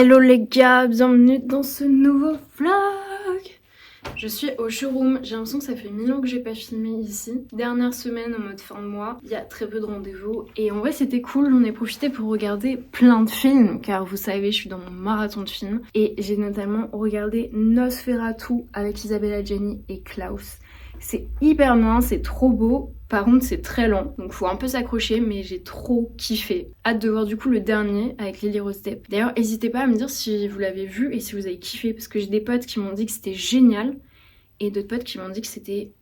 Hello les gars, bienvenue dans ce nouveau vlog. Je suis au showroom, j'ai l'impression que ça fait 1000 ans que j'ai pas filmé ici. Dernière semaine en mode fin de mois, il y a très peu de rendez-vous. Et en vrai c'était cool, j'en ai profité pour regarder plein de films. Car vous savez, je suis dans mon marathon de films. Et j'ai notamment regardé Nosferatu avec Isabelle Adjani et Klaus. C'est hyper bien, c'est trop beau. Par contre c'est très lent, donc faut un peu s'accrocher, mais j'ai trop kiffé. Hâte de voir du coup le dernier avec Lily Rose Depp. D'ailleurs n'hésitez pas à me dire si vous l'avez vu et si vous avez kiffé, parce que j'ai des potes qui m'ont dit que c'était génial et d'autres potes qui m'ont dit que c'était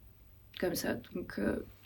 comme ça, donc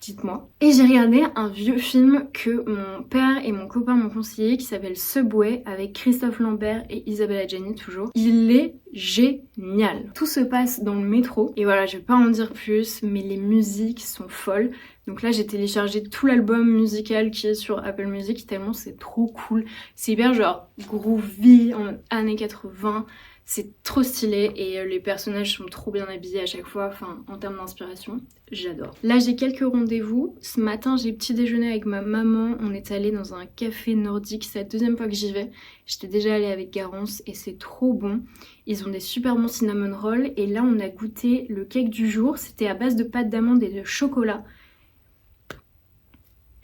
dites-moi. Et j'ai regardé un vieux film que mon père et mon copain m'ont conseillé qui s'appelle Subway avec Christophe Lambert et Isabelle Adjani toujours. Il est génial. Tout se passe dans le métro et voilà, je vais pas en dire plus, mais les musiques sont folles. Donc là j'ai téléchargé tout l'album musical qui est sur Apple Music tellement c'est trop cool. C'est hyper genre groovy en années 80. C'est trop stylé et les personnages sont trop bien habillés à chaque fois, enfin en termes d'inspiration, j'adore. Là j'ai quelques rendez-vous, ce matin j'ai petit déjeuner avec ma maman, on est allé dans un café nordique, c'est la deuxième fois que j'y vais. J'étais déjà allée avec Garance et c'est trop bon. Ils ont des super bons cinnamon rolls et là on a goûté le cake du jour, c'était à base de pâte d'amande et de chocolat.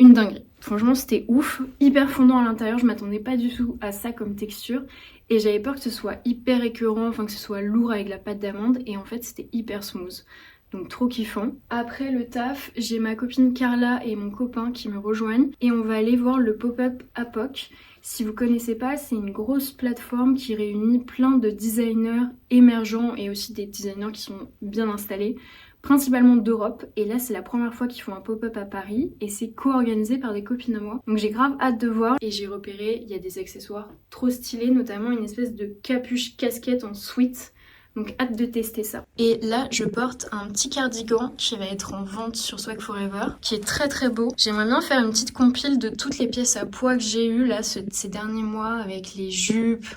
Une dinguerie. Franchement c'était ouf, hyper fondant à l'intérieur, je m'attendais pas du tout à ça comme texture et j'avais peur que ce soit hyper écœurant, enfin que ce soit lourd avec la pâte d'amande et en fait c'était hyper smooth. Donc trop kiffant. Après le taf, j'ai ma copine Carla et mon copain qui me rejoignent et on va aller voir le pop-up Apoc. Si vous connaissez pas, c'est une grosse plateforme qui réunit plein de designers émergents et aussi des designers qui sont bien installés, principalement d'Europe, et là c'est la première fois qu'ils font un pop-up à Paris et c'est co-organisé par des copines à moi. Donc j'ai grave hâte de voir et j'ai repéré, il y a des accessoires trop stylés, notamment une espèce de capuche casquette en sweat. Donc hâte de tester ça. Et là je porte un petit cardigan qui va être en vente sur Swag Forever, qui est très très beau. J'aimerais bien faire une petite compile de toutes les pièces à pois que j'ai eues là ces derniers mois, avec les jupes,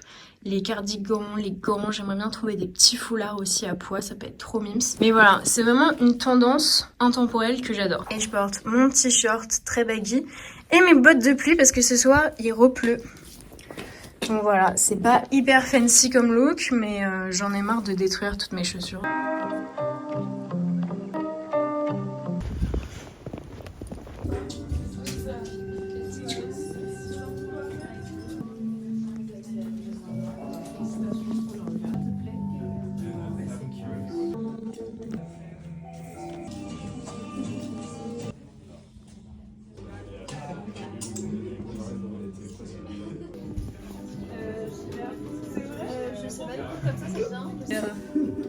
les cardigans, les gants. J'aimerais bien trouver des petits foulards aussi à pois, ça peut être trop mimes. Mais voilà, c'est vraiment une tendance intemporelle que j'adore. Et je porte mon t-shirt très baggy et mes bottes de pluie parce que ce soir il repleut. Donc voilà, c'est pas hyper fancy comme look, mais j'en ai marre de détruire toutes mes chaussures.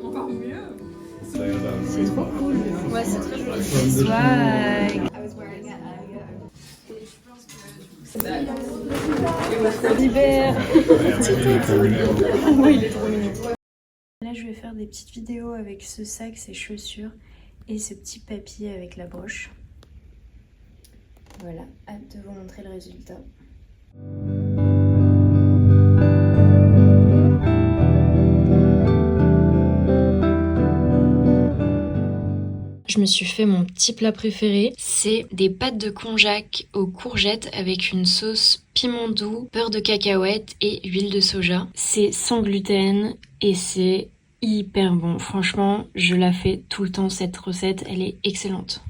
Encore mieux. C'est trop cool. Ouais, c'est très joli. Swag. Libère. Oui, il est trop mignon. Là, je vais faire des petites vidéos avec ce sac, ces chaussures et ce petit papier avec la broche. Voilà, hâte de vous montrer le résultat. Je me suis fait mon petit plat préféré, c'est des pâtes de konjac aux courgettes avec une sauce piment doux, beurre de cacahuète et huile de soja. C'est sans gluten et c'est hyper bon. Franchement, je la fais tout le temps cette recette, elle est excellente.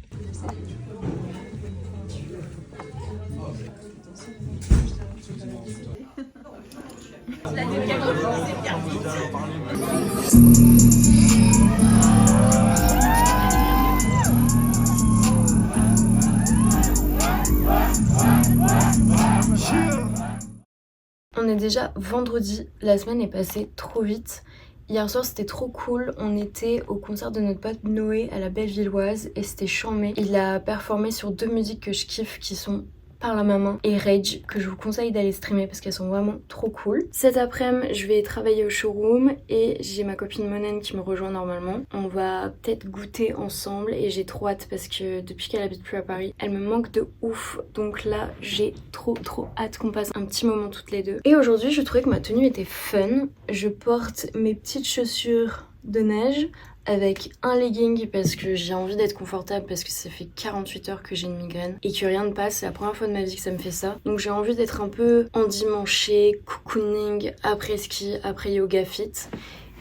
On est déjà vendredi, la semaine est passée trop vite. Hier soir c'était trop cool, on était au concert de notre pote Noé à la Bellevilloise et c'était chambé. Il a performé sur 2 musiques que je kiffe qui sont Par la maman et Rage, que je vous conseille d'aller streamer parce qu'elles sont vraiment trop cool. Cet après-midi je vais travailler au showroom et j'ai ma copine Monen qui me rejoint normalement. On va peut-être goûter ensemble et j'ai trop hâte parce que depuis qu'elle habite plus à Paris, elle me manque de ouf. Donc là j'ai trop hâte qu'on passe un petit moment toutes les deux. Et aujourd'hui je trouvais que ma tenue était fun. Je porte mes petites chaussures de neige, avec un legging parce que j'ai envie d'être confortable parce que ça fait 48 heures que j'ai une migraine et que rien ne passe. C'est la première fois de ma vie que ça me fait ça. Donc j'ai envie d'être un peu endimanchée, cocooning, après ski, après yoga fit.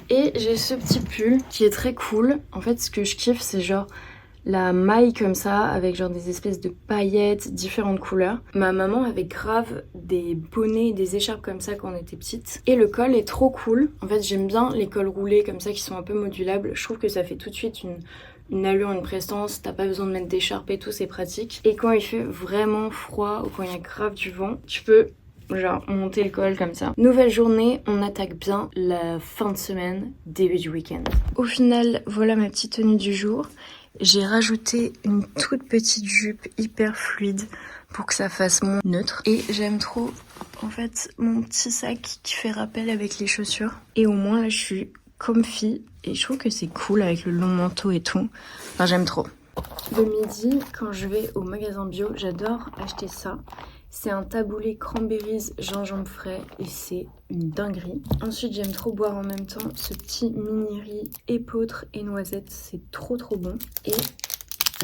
Et j'ai ce petit pull qui est très cool. En fait, ce que je kiffe, c'est genre la maille comme ça, avec genre des espèces de paillettes, différentes couleurs. Ma maman avait grave des bonnets, des écharpes comme ça quand on était petite. Et le col est trop cool. En fait, j'aime bien les cols roulés comme ça qui sont un peu modulables. Je trouve que ça fait tout de suite une allure, une prestance. T'as pas besoin de mettre d'écharpe et tout, c'est pratique. Et quand il fait vraiment froid ou quand il y a grave du vent, tu peux genre monter le col comme ça. Nouvelle journée, on attaque bien la fin de semaine, début du week-end. Au final, voilà ma petite tenue du jour. J'ai rajouté une toute petite jupe hyper fluide pour que ça fasse moins neutre. Et j'aime trop en fait mon petit sac qui fait rappel avec les chaussures. Et au moins là je suis comfy et je trouve que c'est cool avec le long manteau et tout. Enfin j'aime trop. Le midi, quand je vais au magasin bio, j'adore acheter ça. C'est un taboulé cranberries gingembre frais et c'est une dinguerie. Ensuite, j'aime trop boire en même temps ce petit mini riz épeautre et noisette. C'est trop bon. Et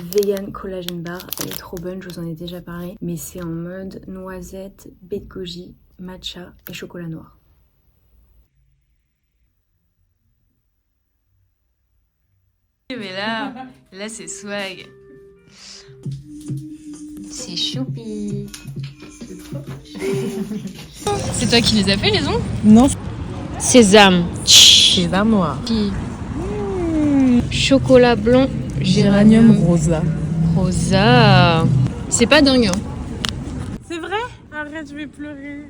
vegan collagen bar, elle est trop bonne, je vous en ai déjà parlé. Mais c'est en mode noisette, baie de goji, matcha et chocolat noir. Mais là c'est swag. C'est choupi. C'est toi qui les as fait les ongles? Non, Sésame. c'est pas moi. Chocolat blanc. Géranium rosa. Rosa. C'est pas dingue. Hein. C'est vrai? Arrête, je vais pleurer.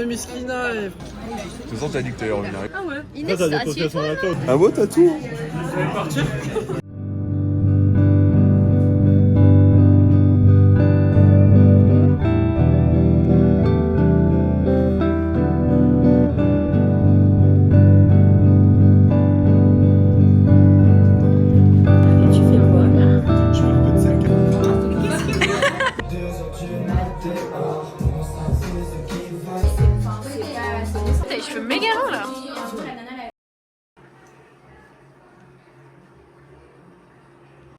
Miskina et... De toute façon, t'as dit que t'allais revenir. Ah ouais. Inès, c'est assieds. Ah bon, t'as tout? T'as les cheveux méga longs là.